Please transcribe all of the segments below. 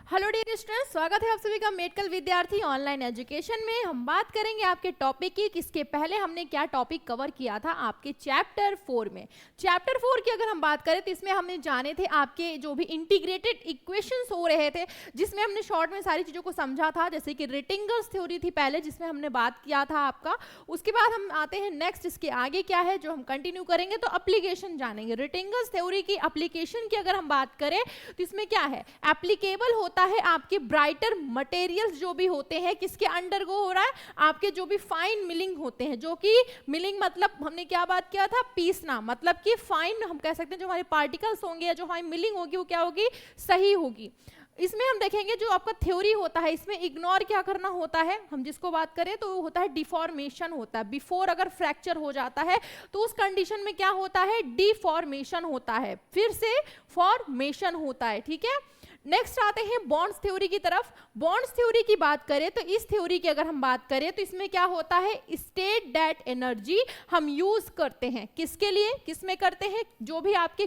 Hello dear students, स्वागत है आप सभी का मेडिकल विद्यार्थी ऑनलाइन एजुकेशन में। हम बात करेंगे आपके टॉपिक की। इसके पहले हमने क्या टॉपिक कवर किया था आपके चैप्टर 4 में। चैप्टर 4 की अगर हम बात करें तो इसमें हमने जाने थे आपके जो भी इंटीग्रेटेड इक्वेशंस हो रहे थे, जिसमें हमने शॉर्ट में सारी चीज़ों को समझा था, जैसे कि रिटिंगर्स थ्योरी थी पहले जिसमें हमने बात किया था आपका। उसके बाद हम आते हैं नेक्स्ट, इसके आगे क्या है जो हम कंटिन्यू करेंगे, तो एप्लीकेशन जानेंगे। रिटिंगर्स थ्योरी की एप्लीकेशन की अगर हम बात करें तो इसमें क्या है, एप्लीकेबल होता है आपके ब्राइटर मटेरियल्स जो भी होते हैं, किसके अंडर गो हो रहा है, आपके जो भी फाइन मिलिंग होते हैं, जो कि मिलिंग मतलब हमने क्या बात किया था, पीसना, मतलब कि फाइन हम कह सकते हैं जो हमारे पार्टिकल्स होंगे या जो हमारी मिलिंग होगी वो क्या होगी, सही होगी। इसमें हम देखेंगे जो आपका थ्योरी होता है, इसमें इग्नोर क्या करना होता है, हम जिसको बात करें तो वो होता है डिफॉर्मेशन होता है। बिफोर अगर फ्रैक्चर हो जाता है तो उस कंडीशन में क्या होता है, डिफॉर्मेशन होता है, फिर से फॉर्मेशन होता है। ठीक है, नेक्स्ट आते हैं बॉन्ड्स थ्योरी की तरफ। बॉन्ड्स थ्योरी की बात करें तो इस थ्योरी की अगर हम बात करें तो इसमें क्या होता है, स्टेट दैट एनर्जी हम यूज करते हैं किसके लिए, किसमें करते हैं, जो भी आपके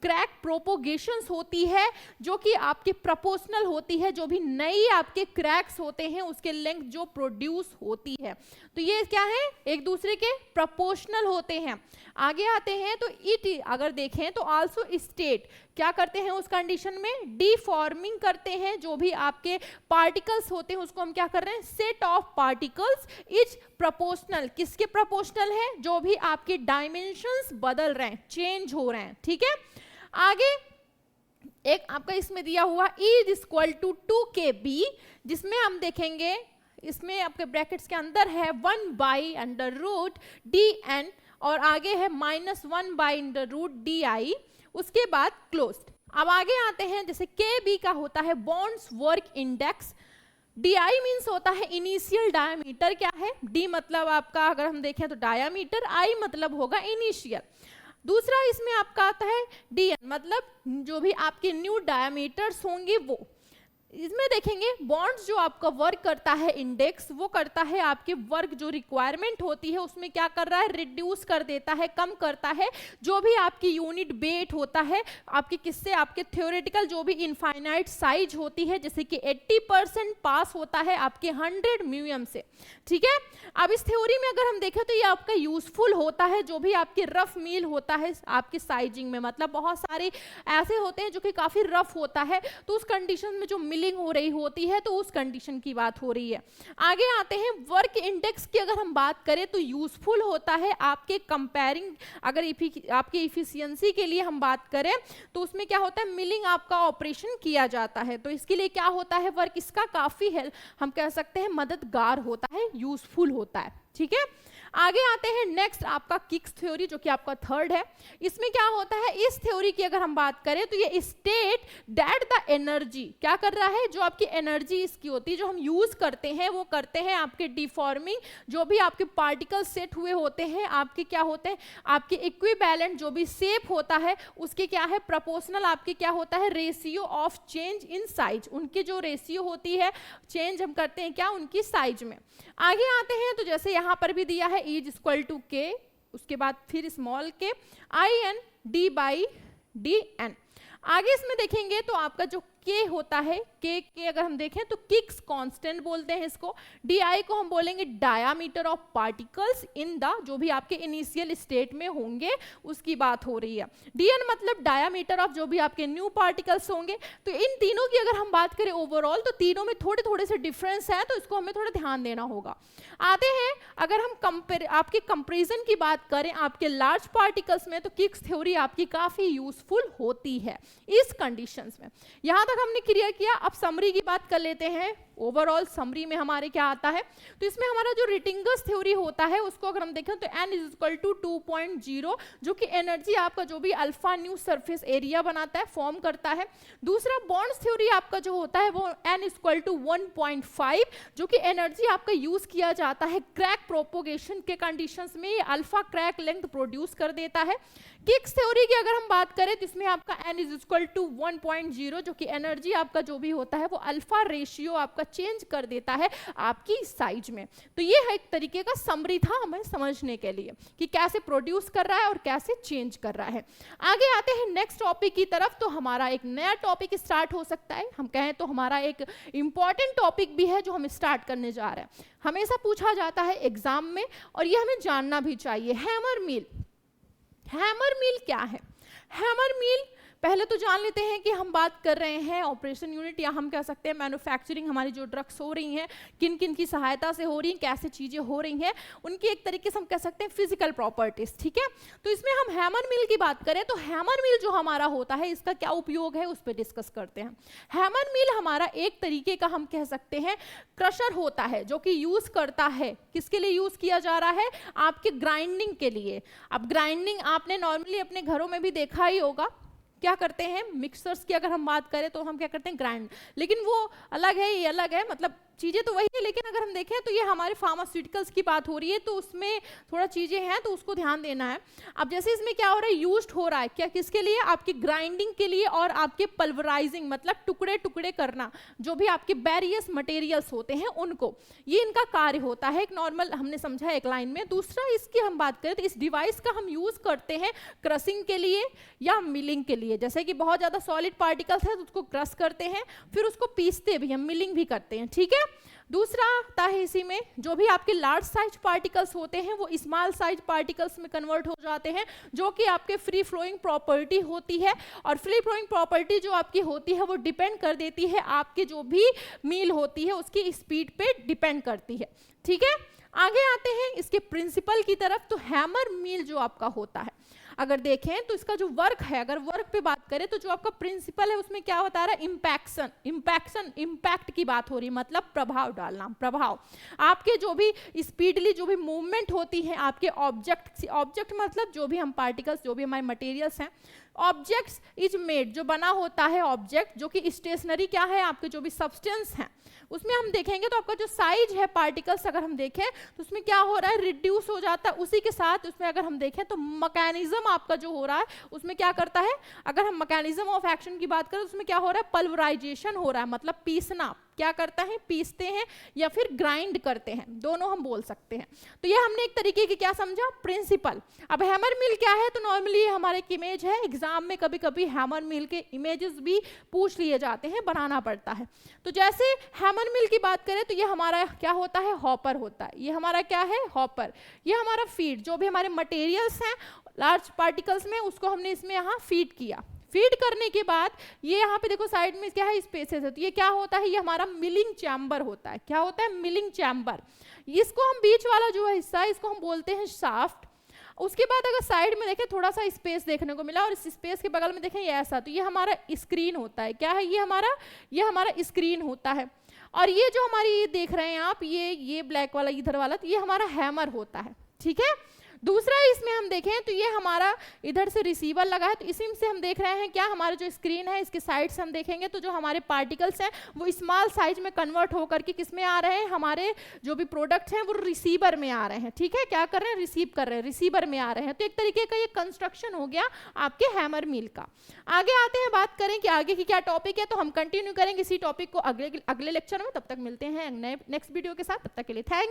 क्रैक प्रोपोगेशंस होती है जो कि आपके प्रोपोर्शनल होती है, जो भी नई आपके क्रैक्स होते हैं उसके लेंथ जो प्रोड्यूस होती है, तो ये क्या है, एक दूसरे के प्रोपोर्शनल होते हैं। आगे आते हैं तो इट अगर देखें तो आल्सो स्टेट क्या करते हैं उस कंडीशन में, डिफॉर्मिंग करते हैं, जो भी आपके पार्टिकल्स होते हैं उसको हम क्या कर रहे हैं, set of particles is proportional, किसके प्रोपोर्शनल है, जो भी आपके डायमेंशंस बदल रहे हैं, चेंज हो रहे हैं। ठीक है, आगे एक आपका इसमें दिया हुआ E is equal to 2kb, जिसमें हम देखेंगे इसमें आपके ब्रैकेट्स के अंदर है 1/√dn और आगे है -1/√di, उसके बाद क्लोज्ड। अब आगे आते हैं, जैसे kb का होता है bonds work index, di means होता है इनिशियल डायमीटर, क्या है, d मतलब आपका अगर हम देखें तो डायमीटर, i मतलब होगा इनिशियल। दूसरा इसमें आपका आता है dn मतलब जो भी आपके न्यू डायमीटर्स होंगे वो। इसमें देखेंगे बॉन्ड्स जो आपका वर्क करता है इंडेक्स, वो करता है आपके वर्क जो रिक्वायरमेंट होती है उसमें क्या कर रहा है, रिड्यूस कर देता है, कम करता है, जो भी आपकी यूनिट वेट होता है आपके किससे, आपके थ्योरेटिकल जो भी इनफाइनाइट साइज होती है, जैसे कि 80% पास होता है आपके 100 म्यूएम से। ठीक है, अब इस थ्योरी में अगर हम देखें तो ये आपका यूजफुल होता है, जो भी आपके रफ मील होता है आपके साइजिंग में, मतलब बहुत सारे ऐसे होते हैं जो कि काफी रफ होता है, तो उस कंडीशन में जो हो रही होती है तो उस कंडीशन की बात हो रही है। आगे आते हैं वर्क इंडेक्स की अगर हम बात करें तो यूजफुल होता है आपके कंपेयरिंग, अगर आपके इफिशियंसी के लिए हम बात करें तो उसमें क्या होता है, मिलिंग आपका ऑपरेशन किया जाता है, तो इसके लिए क्या होता है, वर्क इसका काफी हेल्प हम कह सकते हैं मददगार होता है, यूजफुल होता है। ठीक है, आगे आते हैं नेक्स्ट आपका किक्स थ्योरी जो कि आपका थर्ड है। इसमें क्या होता है, इस थ्योरी की अगर हम बात करें तो ये स्टेट दैट द एनर्जी क्या कर रहा है, जो आपकी एनर्जी इसकी होती है जो हम यूज करते हैं वो करते हैं आपके डिफॉर्मिंग, जो भी आपके पार्टिकल सेट हुए होते हैं आपके क्या होते हैं, आपके इक्विवेलेंट जो भी शेप होता है उसके क्या है, प्रोपोर्शनल आपके क्या होता है, ratio of change in size, उनकी जो रेशियो होती है चेंज हम करते हैं क्या, उनकी साइज में। आगे आते हैं तो जैसे यहाँ पर भी दिया है E is equal to k, उसके बाद फिर स्मॉल के in d/dn। आगे इसमें देखेंगे तो आपका जो K होता है, K अगर हम देखें तो किक्स कांस्टेंट बोलते हैं इसको, DI को हम बोलेंगे diameter of particles in the, जो भी आपके इनिशियल स्टेट में होंगे उसकी बात हो रही है। DN मतलब डायामीटर ऑफ जो भी आपके न्यू पार्टिकल्स होंगे। तो इन तीनों की अगर हम बात करें ओवरऑल तो तीनों में थोड़े थोड़े से डिफरेंस है, तो इसको हमें थोड़ा ध्यान देना होगा। आते हैं अगर हम आपके कंपेरिजन की बात करें आपके लार्ज पार्टिकल्स में, तो किक्स थ्योरी आपकी काफी यूजफुल होती है इस कंडीशंस में। यहां तक हमने क्लियर किया, अब समरी की बात कर लेते हैं। ओवरऑल समरी में हमारे क्या आता है, तो इसमें हमारा जो रिटिंगर्स थ्योरी होता है उसको अगर हम देखें तो n इज इक्वल टू 2.0, जो कि एनर्जी आपका जो भी अल्फा न्यू सरफेस एरिया बनाता है, फॉर्म करता है। दूसरा बॉन्ड्स थ्योरी आपका जो होता है वो n इक्वल टू 1.5, जो कि एनर्जी आपका यूज किया जाता है क्रैक प्रोपोगेशन के कंडीशंस में, ये अल्फा क्रैक लेंथ प्रोड्यूस कर देता है। किक्स थ्योरी की अगर हम बात करें तो इसमें आपका n इज इक्वल टू 1.0, जो कि एनर्जी आपका जो भी होता है वो अल्फा रेशियो आपका आपका चेंज कर देता है आपकी साइज में। तो ये है एक तरीके का समरी था हमें समझने के लिए कि कैसे प्रोड्यूस कर रहा है और कैसे चेंज कर रहा है। आगे आते हैं नेक्स्ट टॉपिक की तरफ। तो हमारा एक नया टॉपिक स्टार्ट हो सकता है, हम कहें तो हमारा एक इंपॉर्टेंट टॉपिक भी है जो हम स्टार्ट करने जा रहे हैं। हमेशा पूछा जाता है एग्जाम में और ये हमें जानना भी चाहिए, हैमर मिल। हैमर मिल क्या है? हैमर मिल पहले तो जान लेते हैं कि हम बात कर रहे हैं ऑपरेशन यूनिट, या हम कह सकते हैं मैन्युफैक्चरिंग, हमारी जो ड्रग्स हो रही हैं किन किन की सहायता से हो रही हैं, कैसे चीज़ें हो रही हैं, उनकी एक तरीके से हम कह सकते हैं फिजिकल प्रॉपर्टीज। ठीक है, तो इसमें हम हैमर मिल की बात करें तो हैमर मिल जो हमारा होता है इसका क्या उपयोग है उस पर डिस्कस करते हैं। हैमर मिल हमारा एक तरीके का हम कह सकते हैं क्रशर होता है जो कि यूज करता है, किसके लिए यूज किया जा रहा है? आपके ग्राइंडिंग के लिए। अब ग्राइंडिंग आपने नॉर्मली अपने घरों में भी देखा ही होगा, क्या करते हैं मिक्सर्स की अगर हम बात करें तो हम क्या करते हैं ग्राइंड, लेकिन वो अलग है ये अलग है, मतलब चीज़ें तो वही है, लेकिन अगर हम देखें तो ये हमारे फार्मास्यूटिकल्स की बात हो रही है तो उसमें थोड़ा चीज़ें हैं तो उसको ध्यान देना है। अब जैसे इसमें क्या हो रहा है, यूज्ड हो रहा है क्या किसके लिए? आपकी ग्राइंडिंग के लिए और आपके पल्वराइजिंग मतलब टुकड़े टुकड़े करना, जो भी आपके वेरियस मटेरियल्स होते हैं उनको, ये इनका कार्य होता है। एक नॉर्मल हमने समझा एक लाइन में। दूसरा इसकी हम बात करें तो इस डिवाइस का हम यूज़ करते हैं क्रशिंग के लिए या मिलिंग के लिए। जैसे कि बहुत ज़्यादा सॉलिड पार्टिकल्स है तो उसको क्रश करते हैं, फिर उसको पीसते भी हम, मिलिंग भी करते हैं। ठीक है, दूसरा आता है इसी में जो भी आपके लार्ज साइज पार्टिकल्स होते हैं वो स्मॉल साइज पार्टिकल्स में कन्वर्ट हो जाते हैं, जो कि आपके फ्री फ्लोइंग प्रॉपर्टी होती है। और फ्री फ्लोइंग प्रॉपर्टी जो आपकी होती है वो डिपेंड कर देती है आपकी जो भी मील होती है उसकी स्पीड पे डिपेंड करती है। ठीक है, आगे आते हैं इसके प्रिंसिपल की तरफ। तो हैमर मील जो आपका होता है अगर देखें तो इसका जो वर्क है, अगर वर्क पे बात करें तो जो आपका प्रिंसिपल है उसमें क्या बता रहा है? इम्पैक्शन। इम्पैक्शन इम्पैक्ट की बात हो रही है, मतलब प्रभाव डालना। प्रभाव आपके जो भी स्पीडली जो भी मूवमेंट होती है आपके ऑब्जेक्ट मतलब जो भी हम पार्टिकल्स जो भी हमारे मटेरियल्स हैं, ऑब्जेक्ट्स इज मेड जो बना होता है ऑब्जेक्ट, जो कि स्टेशनरी क्या है आपके जो भी सब्सटेंस हैं उसमें हम देखेंगे तो आपका जो साइज है पार्टिकल्स अगर हम देखें तो उसमें क्या हो रहा है? रिड्यूस हो जाता है। उसी के साथ उसमें अगर हम देखें तो मैकेनिज्म आपका जो हो रहा है उसमें क्या करता है? अगर हम मैकेनिज्म ऑफ एक्शन की बात करें तो उसमें क्या हो रहा है? पल्वराइजेशन हो रहा है, मतलब पीसना। क्या करता है? पीसते हैं या फिर ग्राइंड करते हैं, दोनों हम बोल सकते हैं। तो ये हमने एक तरीके की क्या समझा? प्रिंसिपल। अब हैमर मिल क्या है? तो नॉर्मली हमारे एक इमेज है, एग्जाम में कभी कभी हैमर मिल के इमेजेस भी पूछ लिए जाते हैं, बनाना पड़ता है। तो जैसे हैमर मिल की बात करें तो ये हमारा क्या होता है? हॉपर होता है। ये हमारा क्या है? हॉपर। ये हमारा फीड, जो भी हमारे मटेरियल्स हैं लार्ज पार्टिकल्स में उसको हमने इसमें यहाँ फीड किया। फीड करने के बाद ये यहाँ पे देखो साइड में क्या है? स्पेसेस है। तो ये क्या होता है? ये हमारा मिलिंग चैम्बर होता है। क्या होता है? Milling chamber. इसको हम बीच वाला जो है हिस्सा है इसको हम बोलते हैं शाफ्ट। उसके बाद अगर साइड में देखें थोड़ा सा स्पेस देखने को मिला और इस स्पेस के बगल में देखें ये ऐसा, तो ये हमारा स्क्रीन होता है। क्या है? ये हमारा स्क्रीन होता है। और ये जो हमारी ये देख रहे हैं आप, ये ब्लैक वाला इधर वाला, तो ये हमारा हैमर होता है। ठीक है, दूसरा इसमें हम देखें तो ये हमारा इधर से रिसीवर लगा है, तो इसी से हम देख रहे हैं क्या? हमारा जो स्क्रीन है इसके साइड से हम देखेंगे तो जो हमारे पार्टिकल्स हैं वो स्मॉल साइज में कन्वर्ट होकर के किस में आ रहे हैं? हमारे जो भी प्रोडक्ट्स हैं वो रिसीवर में आ रहे हैं। ठीक है, क्या कर रहे हैं? रिसीव कर रहे हैं, रिसीवर में आ रहे हैं। तो एक तरीके का ये कंस्ट्रक्शन हो गया आपके हैमर मिल का। आगे आते हैं, बात करें कि आगे की क्या टॉपिक है, तो हम कंटिन्यू करेंगे इसी टॉपिक को अगले लेक्चर में। तब तक मिलते हैं नेक्स्ट वीडियो के साथ, तब तक के लिए थैंक